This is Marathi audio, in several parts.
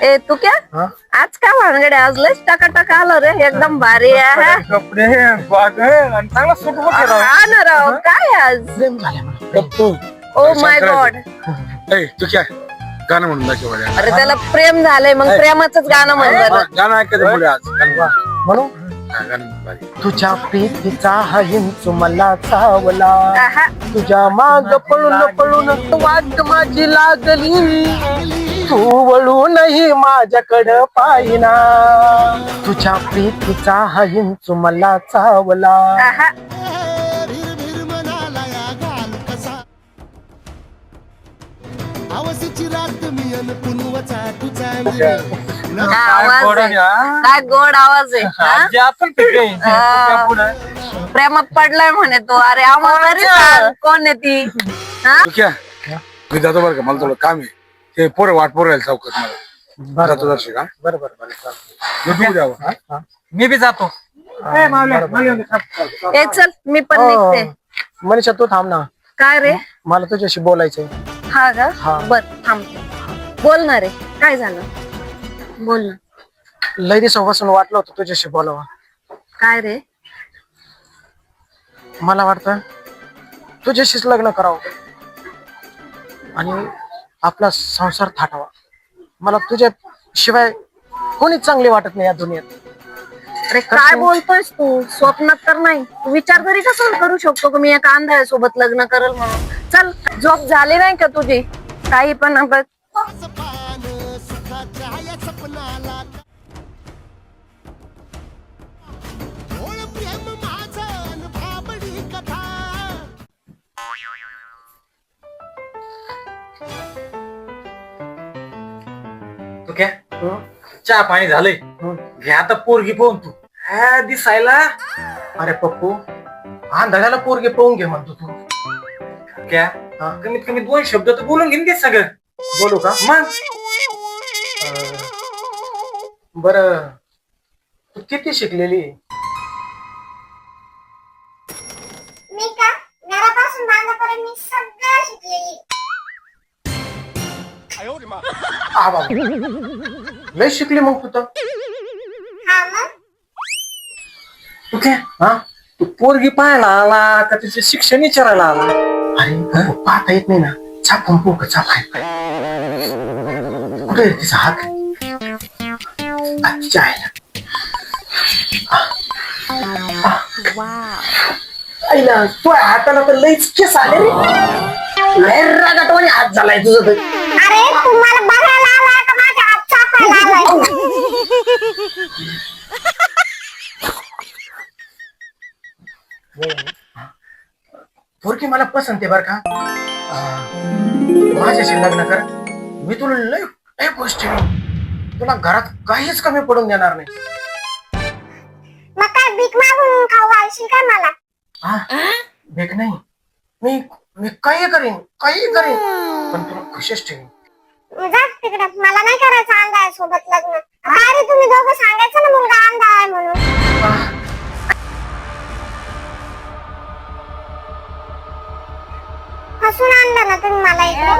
ए तू क्या आज काय भानगड आहे? आज लयच टकाटक आलो रे, एकदम भारी आहे. कपडे बाग आणि चांगला सूट बघ हा ना राव, काय आज? Oh my God. तू काय गाणं म्हणून दाखव मला. अरे त्याला प्रेम झालंय, मग प्रेमाच गाणं म्हणलं. गाणं ऐकायचं पुढे आज म्हणू तुझ्या प्रीतीचा हिंच मला चावला, तुझ्या माग पळून पळून वाट माझी लागली, तू वळूनही माझ्याकडं पाहिना. तुझ्या प्रीतीचा हिंच मला चावला. आवाज आहे. काय गोड आवाज आहे. प्रेमात पडलाय म्हणे तो. अरे आम्हाला तरी सांग, कोण आहे ती? तू क्या मी जातो बरं का, मला थोडं काम आहे. ते पोरं वाट पोरायला चौकात मला जातो दर्शक. बरोबर मी बी जातो. ए चल, मी पण निघते. मनीषा तू थांब ना, काय रे? मला तुझ्याशी बोलायचंय. हा का? हा. बर थांबते. बोलणार आहे, काय झालं? बोल ना. लय दिवसापासून वाटलं होतं तुझ्याशी बोलावं. काय रे? मला वाटतं तुझ्याशीच लग्न करावं आणि आपला संसार थाटावा. मला तुझ्या शिवाय कोणीच चांगली वाटत नाही या दुनियेत. अरे काय बोलतोयस तू? स्वप्नात तर नाही. तू विचार तरी कसं करू शकतो की मी एका आंधळ्यासोबत लग्न करेल म्हणून? चल, झोप झाली नाही का तुझी? काही पण बघ. तू काय चहा पाणी झालंय, घे आता पोरगी पाहून तू. हा दिसायला अरे पप्पू, आंधळ्याला पोरगे पाहून घे म्हणतो तू. क्या कमीत कमी 2 शब्द तर बोलून घेईन ते सगळं. बोलू का? मग बर, तू किती शिकलेली? मी का घरापासून बांधापर्यंत मी सगळं शिकलेली. लय शिकली मग तू तर. हा मग तू काय तू पोरगी पाहायला आला का तिचे शिक्षण विचारायला आला? अरे पाहता येत नाही ना, छापून पोक छाप आहे. कुठे तिचा हात? अच्छा आहे. आईला तू हाताला तर लईच केस आले रे. लय रागाटवाणी हात झालाय तुझं तर. अरे तुम्हाला बघायला आलाय का माझ्या हात चापायला आलाय? पोरगी मला पसंत आहे बर का. माझ्याशी लग्न कर, मी तुला लय लय गोष्टी तुला घरात काहीच कमी पडून देणार नाही. मग काय भीक मागून खाऊ घालशील काय मला? भेट नाही, मी मी काही करीन पण तुला खुशीच ठेवीन. जा तिकडे, मला नाही करायचं अंधा सोबत लग्न. अरे तुम्ही दोघं सांगायचं ना मुलगा अंधा आहे म्हणून. हसून आणलं ना तुम्ही मला इकडे.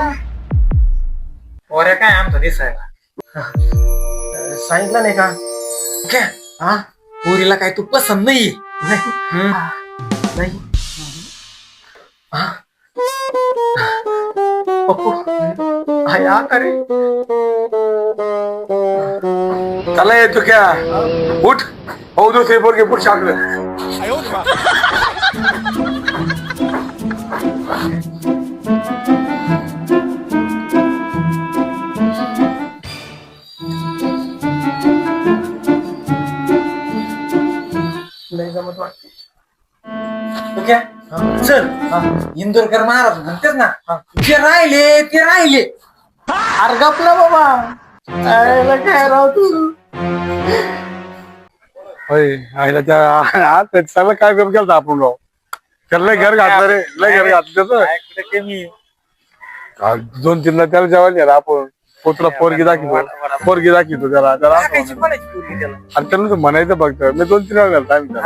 पोऱ्या काय आमचं दिसायला. सांगितलं नाही का? काय पोरीला काय तू पसंत नाही? नाही. पप्पू आया करे. चला तू क्या उठ, हो दुसरी पोरगी पुढे शाकलं. नाही जमत वाटते. तू काय चल, इंदोरकर महाराज म्हणतेच ना, जे राहिले ते राहिले. अरे गपला बाबा. काय राव तू? होय आईला त्या सगळं काय करून केलं आपण राव. त्याला लय घर घातलं रे, लय घर घातलं त्याचं. कमी 2-3ला त्याला जेवायला आपण पोतला पोरगी दाखवतो त्याला आणि त्याला म्हणायचं फक्त. मी 2-3 वेळा घालतो आम्ही त्याला.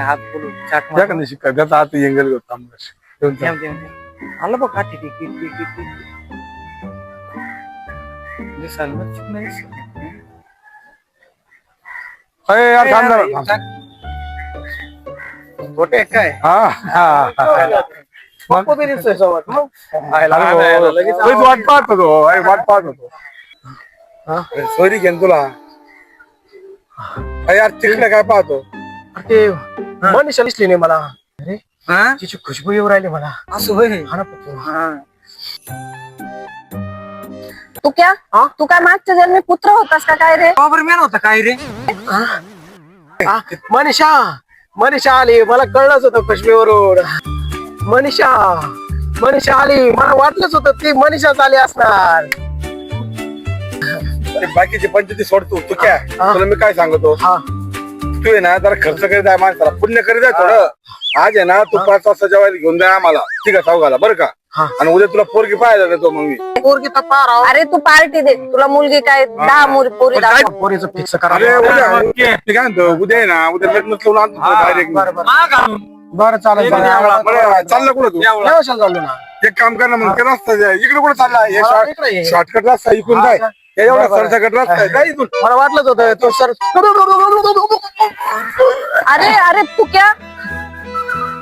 हात बोलून त्या का नाही शिकाय त्याचा हात येंगल घेतो आलं बघ. अरे यार थांब जरा. गोटे काय हा हा. पप्पा बी दिसतोय सोबत मग अरे वाट पाहत होतो, अरे वाट पाहत होतो. सॉरी घेन तुला. अरे यार तिकडे काय पाहतो. ते मनीषा दिसली नाही मला. अरे तिची खुशबू येऊ राहिली मला. असं होय. हा ना पप्पू. तू क्या तू काय मागच्या जन्मी पुत्र होतास का काय रे? बाबर मॅन होता काय रे? मनीषा मनीषा आली, मला कळलंच होतं खुशबीवरून. मनीषा मनीषा आली, मला वाटलंच होतं ती मनीषाच आली असणार. अरे बाकीचे पंचायती सोडतो तू काय तुला मी काय सांगतो. हा तू आहे ना जरा खर्च करीत आहे माणसाला, पुण्य करीत आहे थोडं. आज आहे ना तू 5 वाजता जेवायला घेऊन जा आम्हाला, ठीक आहे चौघाला बरं का. हा. आणि उद्या तुला पोरगी पाहायला देतो मग मी. पोरगी तर पार आहो. अरे तू पार्टी दे, तुला मुलगी काय 10 पोरी पण काय- दाखव. पोरीचं फिक्स करा. अरे उद्या मी काय म्हणतो उद्या आहे ना उद्या लग्न लावून आणतो डायरेक्ट. बरं बरं माग आणून. बरं चालेल बरं चाललं कुठं तू. चाललो ना. एक काम कर ना मग ते रस्ता इकडे कुठे चालला इकडे ये. शॉर्टकट रस्ता इकडून काय एवढा सरसकट रस्ता आहे काय इथून. मला वाटलंच होतं तो सर. अरे अरे तू क्या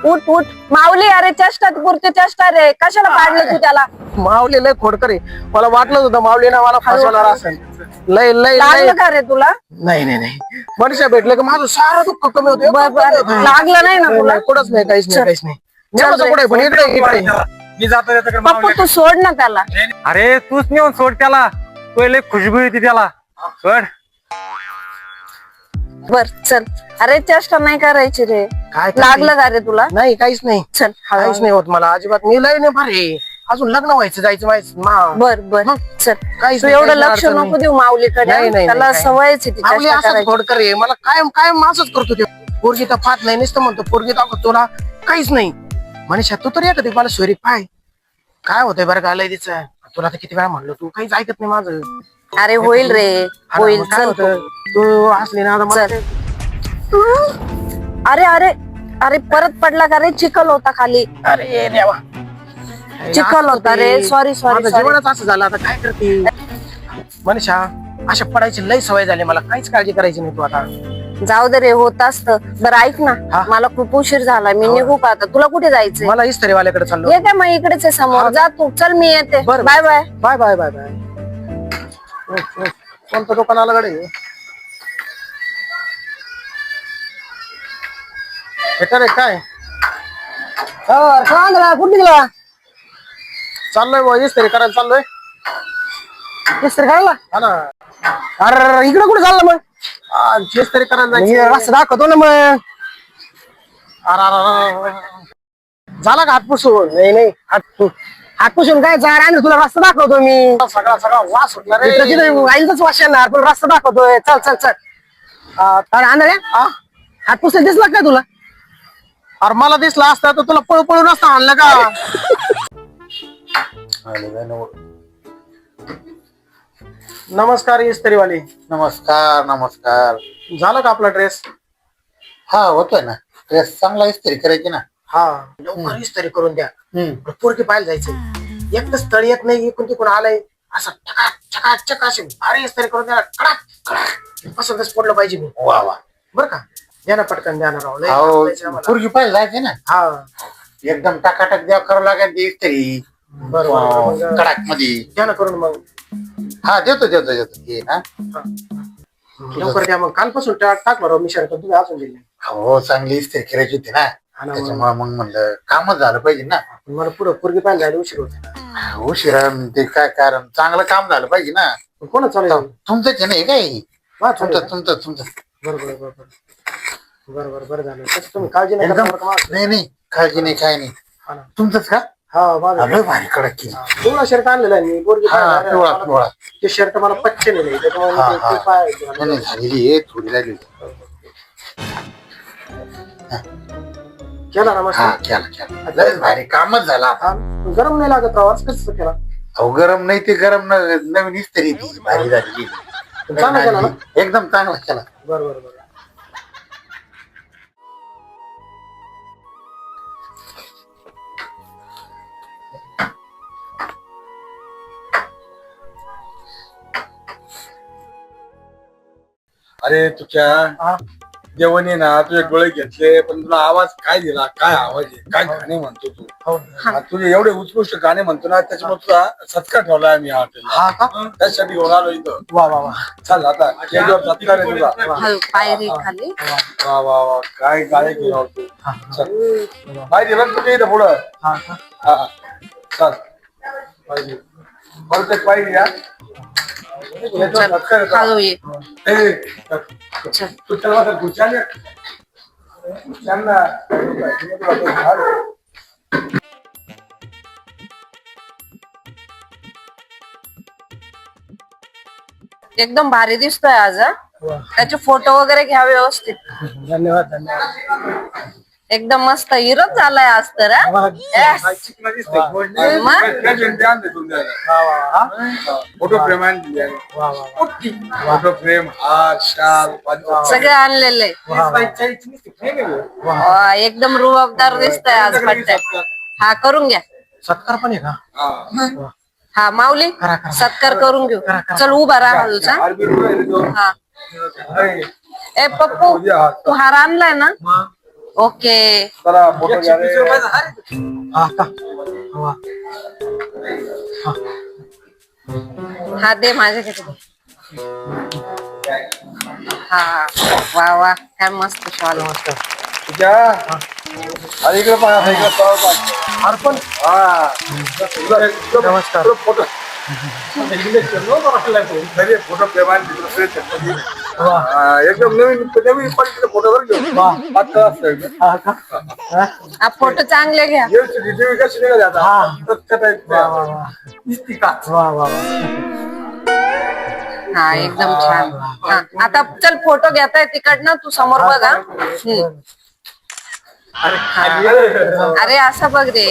उठ उठ माऊली. अरे चेष्टा पुरती चेष्टा रे, कशाला पाडलं तू त्याला? माऊली लय खोडकर आहे. मला वाटलंच होतं माऊली ना मला फसवणार असेल. लय लय लय लागलं का रे तुला? नाही नाही नाही मनीषा भेटलं की माझं सारं दुःख कमी होतं. लागलं नाही ना तुला? कुठंच नाही, काहीच नाही, काहीच नाही. नेमकं कुठे पण इकडे इकडे. मी जातो त्याच्याकडे पप्पू मावल्या. तू सोड ना त्याला. अरे तूच नेऊन सोड त्याला. पहिले खुशबू येते त्याला. सोड. बर चल. अरे चेष्टा नाही करायची रे. काय करते? लागलं का रे तुला? नाही काहीच नाही, चल काहीच नाही होत मला अजिबात. मी लय नाही भारी अजून लग्न व्हायचं जायचं माहिती. बर बर चल. काहीच तू नाही, एवढं काहीच लक्ष अडचण नको नाही. देऊ माऊलीकडे. नाही, नाही, त्याला नाही. सवयच आहे ती माऊली चेष्टा असंच करायची. खोडकर आहे. मला कायम कायम असंच करतो ते. पोरगी तर पाहत नाही नुसतं म्हणतो पोरगी दाखव तुला. काहीच नाही. मनीषा तू तर एखादी मला सोयरी पाय काय होतंय बरं का लय तिचं. तुला तर किती वेळा म्हणलो तू काहीच ऐकत नाही माझं. अरे होईल रे हा ना, होईल. मग काय चल होतं? तू असली ना आता मला चल. अरे अरे अरे परत पडला का रे? चिखल होता खाली. अरे देवा चिखल होता रे. सॉरी सॉरी माझं जीवनच असं झालं आता काय करते. मनीषा अशा पडायची लय सवय झाली मला. काहीच काळजी करायची नाही तू आता. जाऊ दे रे, होत असत. बरं ऐक ना, हा. मला खूप उशीर झाला. मी निघू का आता? तुला कुठे जायचंय? मला इस्त्रीवाल्याकडे चाललो. ये काय मग इकडेच आहे समोर. हा. जा तू. चल मी येते. बरं. Bye bye. Bye bye bye bye. कोणतं दुकान आलं कडे बेटर आहे काय? कुठे गेला? चाललोय बुवा इस्त्री करायला चाललोय. इस्त्री करायला? हा ना. अरे इकडे कुठे चाललं मग? इस्त्री करायला जायचं. रस्ता दाखवतो ना मग. अरे झाला का हात पुसून? नाही नाही हात पुसून काय झाड आणि तुला रस्ता दाखवतो मी. सगळा सगळा वास सुटला रे. आईचाच वास येणार पण रस्ता दाखवतोय. चल चल चल. अरे आंधळ्या हात पुसून दिसला काय तुला? अरे मला दिसला असता तर तुला पळू पळू रस्ता आणला का? नमस्कार इस्त्रीवाली. नमस्कार नमस्कार. झाला का आपला ड्रेस? हा होतोय ना. ड्रेस चांगला इस्त्री करायची ना. हा लवकर इस्त्री करून द्या. पोरगी पाहायला जायचं. एकच स्थळ येत नाही. इकडून तिकडून आलंय असं चकाक चकाक चक असे भारी इस्त्री करून द्या. कडक कडक पसंतच पडलं पाहिजे मी. वा वा. बरं का? द्या ना पटकन द्या ना राव. लय अहो आवडायचं आम्हाला. पोरगी पाहिजे जायचे ना. हा एकदम टाकाटाक द्या करावं लागेल ती इस्त्री. बरोबर. कडाक मध्ये. द्या ना करून मग. हा देतो देतो देतो हे ना. लवकर द्या मग. कालपासून टाकलं राव मी शर्ट. तुम्ही अजून दिले. हो चांगली इस्त्री करायची होती ना. हा ना मग. त्याच्यामुळे मग म्हणलं कामच झालं पाहिजे ना. मला पुढं पोरगी पाहायला जायला उशीर होता. उशिरा ते काय कारण चांगलं काम झालं पाहिजे ना. कोणा चालू तुमचंच आहे नाही काय? तुमचं तुमचं तुमचं. बरोबर बरोबर बरोबर बरं झालं. तसं तुम्ही काळजी नाही एकदम करता बरं का माझं. नाही नाही काळजी नाही काय नाही. हा ना. तुमचंच का? हा माझं. लय भारी कडक की. पिवळा शर्ट आणलेला आहे मी. पोरगी हा पाहायला पिवळा मला- पिवळा. ते शर्ट मला पच्चे नाही त्याच्यामुळे हा, मी ते- हा. ते पाहायचं. नाही नाही, झालेली आहे थोडी लागली. केला ना हा मस्त. केला केला. लय भारी कामच झाला. हा, गरम नाही लागत राव. आज कसं केला? अहो गरम नाही ते गरम नवीन इस्त्री ती भारी झाली. चांगला केला ना? एकदम चांगला केला. बरं बरं बरं. अरे तुझ्या जेवण ना तुझे डोळे घेतले पण तुला आवाज काय दिला, काय आवाज आहे, काय गाणे म्हणतो तू. आणि तुझे एवढे उत्कृष्ट गाणे म्हणतो ना त्याच्यामुळे तुला सत्कार ठेवला आम्ही हा का? त्यासाठी घेऊन आलो इथं. वा वा वा. चल आता स्टेजवर सत्कार आहे तुझा. पायरी खाली. वा वा वा काय गाणे घेऊन आवडतो. चल पाहिजे बघ तुझ्या इथं पुढं. हा का? हा चल पाहिजे बहुतेक पाहिजे या सत्कार खालो ये. तू चला तर गुचाल ना. एकदम भारी दिसतोय आज हा. त्याचे फोटो वगैरे घ्या व्यवस्थित. धन्यवाद धन्यवाद. एकदम मस्त हिरोच झालाय आज तर हा. Yes. Photo frame photo frame हार शाल सगळे आणलेले. एकदम रुबाबदार दिसतोय आज पट्ट्यात. हा करून घ्या सत्कार पण आहे का? हा माऊली सत्कार करून घेऊ. चल उभा राहा तुझा. हा ए पप्पू तू हार आणलाय ना. ओके चला फोटो घ्या रे. हा का? वा. हा दे माझ्याकडे. हा वा वा काय मस्त शॉल. तुझ्या अरे इकडे पाहा इकडे अर्पण. हा नमस्कार. फोटो फोटो फ्रेम एकदम नवीन नवीन फोटो वर घेऊ. हा का? हा फोटो चांगले घ्या. कशी निघाली आता. वा वा वा. हा एकदम छान. हा आता चल फोटो घेताय तिकडनं तू समोर बघा. अरे असं बघ रे.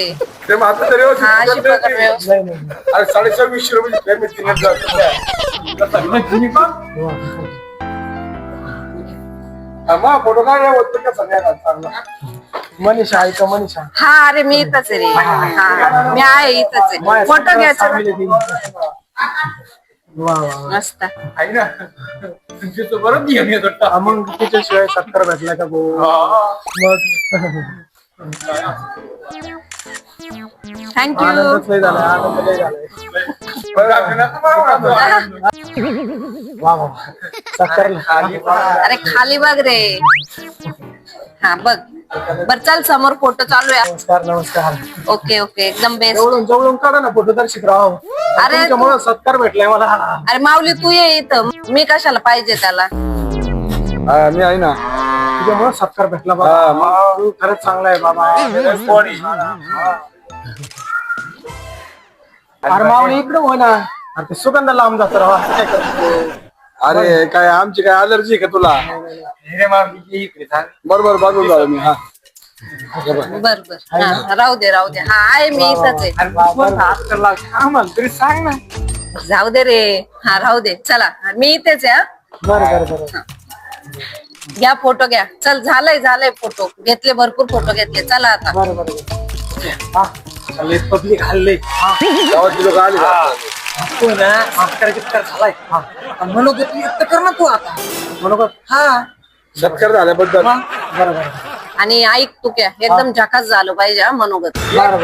आता तरी हा अशी पकड व्यवस्थित. नाही नाही. अरे 250 रुपये फ्रेम फोटो काय होत का सगळ्यांना चांगला. मनीषा आहे का? मनीषा. हा अरे मी इथंच आहे रे. हा मी आहे इथंच आहे. फोटो घ्यायचा ना. वा वा. मस्त. आहे ना तुमची बरं नियम येत होता. मग तिच्याशिवाय सत्कार भेटला का भाऊ? मग थँक्यू. आनंदच लय झालाय. आनंद लय झालाय. वा वा. सत्कार. अरे खाली बघ रे. हा बघ बर चल समोर फोटो चालू आहे. नमस्कार नमस्कार. ओके ओके एकदम बेस्ट. जवळून जवळून काढा ना फोटो तर शिकराव. अरे तुमच्यामुळे सत्कार भेटलाय मला. अरे माऊली तू ये इथं. मी कशाला पाहिजे त्याला. मी आहे ना. तुझ्यामुळे सत्कार भेटला बाबा. तू खरंच चांगला आहे बाबा. अरे मावणी इकडे होय ना. अरे ते सुगंध लांब जात राहा. काय करतो? अरे काय आमची काय अलर्जी आहे का तुला. बरोबर बाजूला झालं मी. हा बर बर हा राहू दे राहू दे. हा आहे मी इथंच आहे. तरी सांग ना. जाऊ दे रे. हा राहू दे चला मी इथेच आहे. बरं बरं बरं. घ्या फोटो घ्या. चल झालंय झालंय फोटो घेतले. भरपूर फोटो घेतले. चला आता. बरं बरं. हा पब्लिक हल्ले. गावात लोक आले का? तू ना सत्कार कितकार झालाय. मनोगत व्यक्त कर ना तू आता. मनोगत. हा सत्कार झाल्याबद्दल बरं बरं. आणि ऐक तू क्या एकदम झकास झालं पाहिजे हा मनोगत. बरं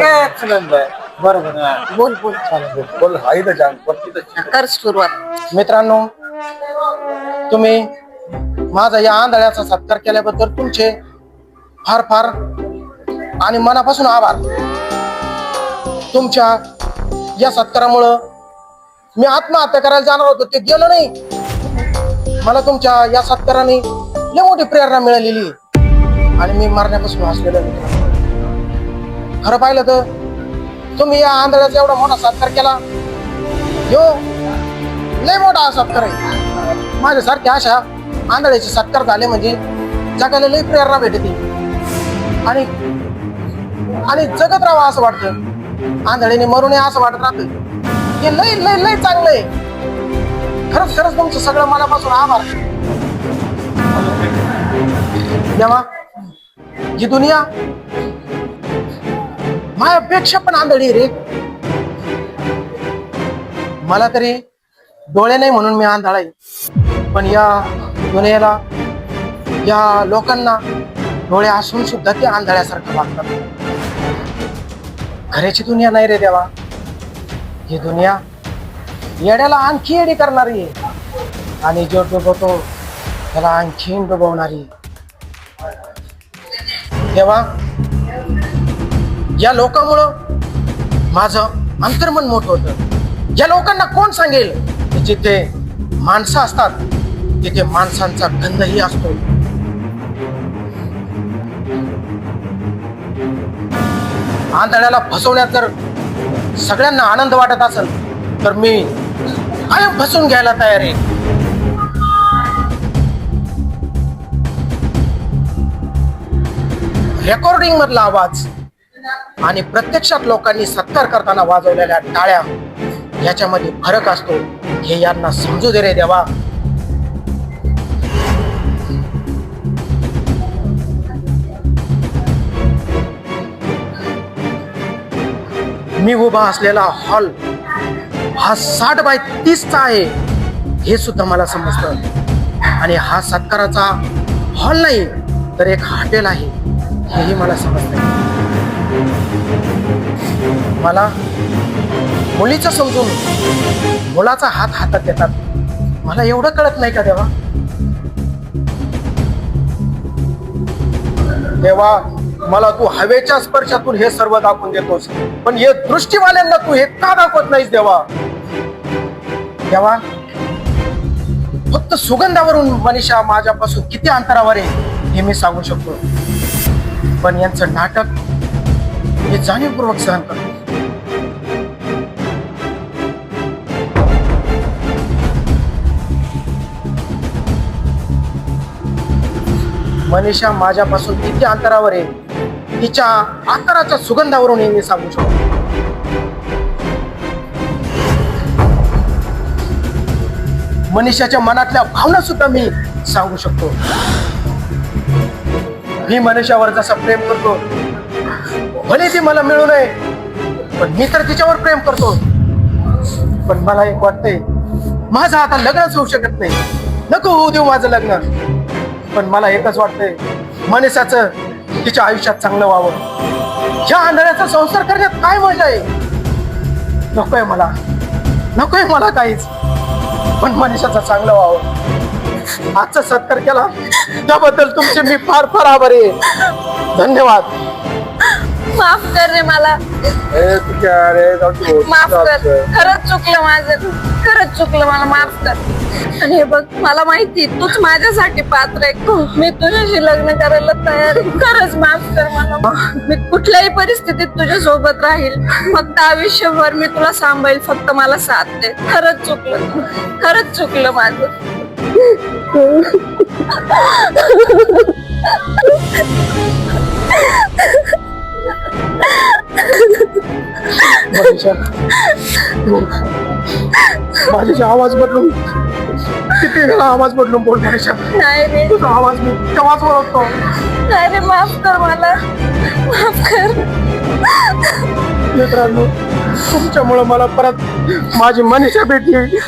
बरं. बोल बोल. बोल. आहे तर छान. कर सुरुवात. मित्रांनो तुम्ही माझा या आंधळ्याचा सत्कार केल्याबद्दल तुमचे फार फार आणि मनापासून आभार. तुमच्या या सत्कारामुळं मी आत्महत्या करायला जाणार होतो ते गेलो नाही. मला तुमच्या या सत्काराने लय मोठी प्रेरणा मिळालेली आणि मी मरण्यापासून वाचलेलो आहे. खरं पाहिलं तर तुम्ही या आंधळ्याचा एवढा मोठा सत्कार केला. यो लय मोठा सत्कार आहे. माझ्यासारखे अशा आंधळ्याचे सत्कार झाले म्हणजे जगाला लय प्रेरणा भेटते आणि आणि जगत राहावं असं वाटतं. आंधळीने मरू नये असं वाटत राहतं. हे लय लय लय चांगलं आहे. खरंच खरंच तुमचं सगळं मनापासून आभार. देवा ही दुनिया माझ्यापेक्षा पण आंधळी रे. मला तरी डोळे नाही म्हणून मी आंधळा आहे. पण या दुनियेला या लोकांना डोळे असून सुद्धा ते आंधळ्यासारखं वागतात. खऱ्याची दुनिया नाही रे देवा. ही दुनिया येड्याला आणखी येडी करणारी आहे आणि जो डुबवतो त्याला आणखीन डुबवणारी. देवा, या लोकांमुळं माझं अंतर्मन मोठं होतं. या लोकांना कोण सांगेल की जिथे माणसं असतात तिथे माणसांचा गंधही असतो. आंधळ्याला फसवण्यात जर सगळ्यांना आनंद वाटत असेल तर मी कायम फसवून घ्यायला तयार आहे. रेकॉर्डिंग मधला आवाज आणि प्रत्यक्षात लोकांनी सत्कार करताना वाजवलेल्या टाळ्या याच्यामध्ये फरक असतो हे यांना समजू दे रे देवा. मी उभा असलेला हॉल हा 60 बाय 30 चा आहे हे सुद्धा मला समजतं आणि हा सत्काराचा हॉल नाही तर एक हॉटेल आहे हेही मला समजतं. मला मुलीचं समजून मुलाचा हात हातात देतात. मला एवढं कळत नाही का देवा? देवा, मला तू हवेच्या स्पर्शातून हे सर्व दाखवून देतोस, पण हे दृष्टीवाल्यांना तू हे का दाखवत नाहीस देवा? देवा, फक्त सुगंधावरून मनीषा माझ्यापासून किती अंतरावर आहे हे मी सांगू शकतो, पण यांचं नाटक हे जाणीवपूर्वक सहन करतो. मनीषा माझ्यापासून किती अंतरावर आहे तिच्या आकाराच्या सुगंधावरून हे मी सांगू शकतो. मनीषाच्या मनातल्या भावना सुद्धा मी सांगू शकतो. मी मनीषावर जसा प्रेम करतो, भले ती मला मिळू नये पण मी तर तिच्यावर प्रेम करतो. पण मला एक वाटतंय माझं आता लग्नच होऊ शकत नाही. नको होऊ देऊ माझं लग्न, पण मला एकच वाटतंय मनीषाचं तिच्या आयुष्यात चांगलं व्हावं. ह्या आंधळ्याचा संसार करण्यात काय मजा आहे? नकोय मला काहीच, पण मनीषाचं चांगलं व्हावं. आजचा सत्कार केला त्याबद्दल तुमचे मी फार फार आभारी आहे. धन्यवाद. माफ कर रे मला, माफ कर. खरंच चुकलं माझं, खरंच चुकलं. मला माफ कर. आणि हे बघ, मला माहिती तूच माझ्यासाठी पात्र आहे. मी तुझ्याशी लग्न करायला तयार आहे. खरंच माफ कर मला. मी कुठल्याही परिस्थितीत तुझ्या सोबत राहील. फक्त आयुष्यभर मी तुला सांभाळेल. फक्त मला साथ दे. खरंच चुकलं माझं. माझ्या आवाज बदलून किती वेळा आवाज बदलून बोल मनीषा. नाही रे, तुझा आवाज मी केव्हाच ओळखतो. नाही रे, माफ कर मला, माफ कर. मित्रांनो, तुमच्यामुळे मला परत माझी मनीषा भेटली.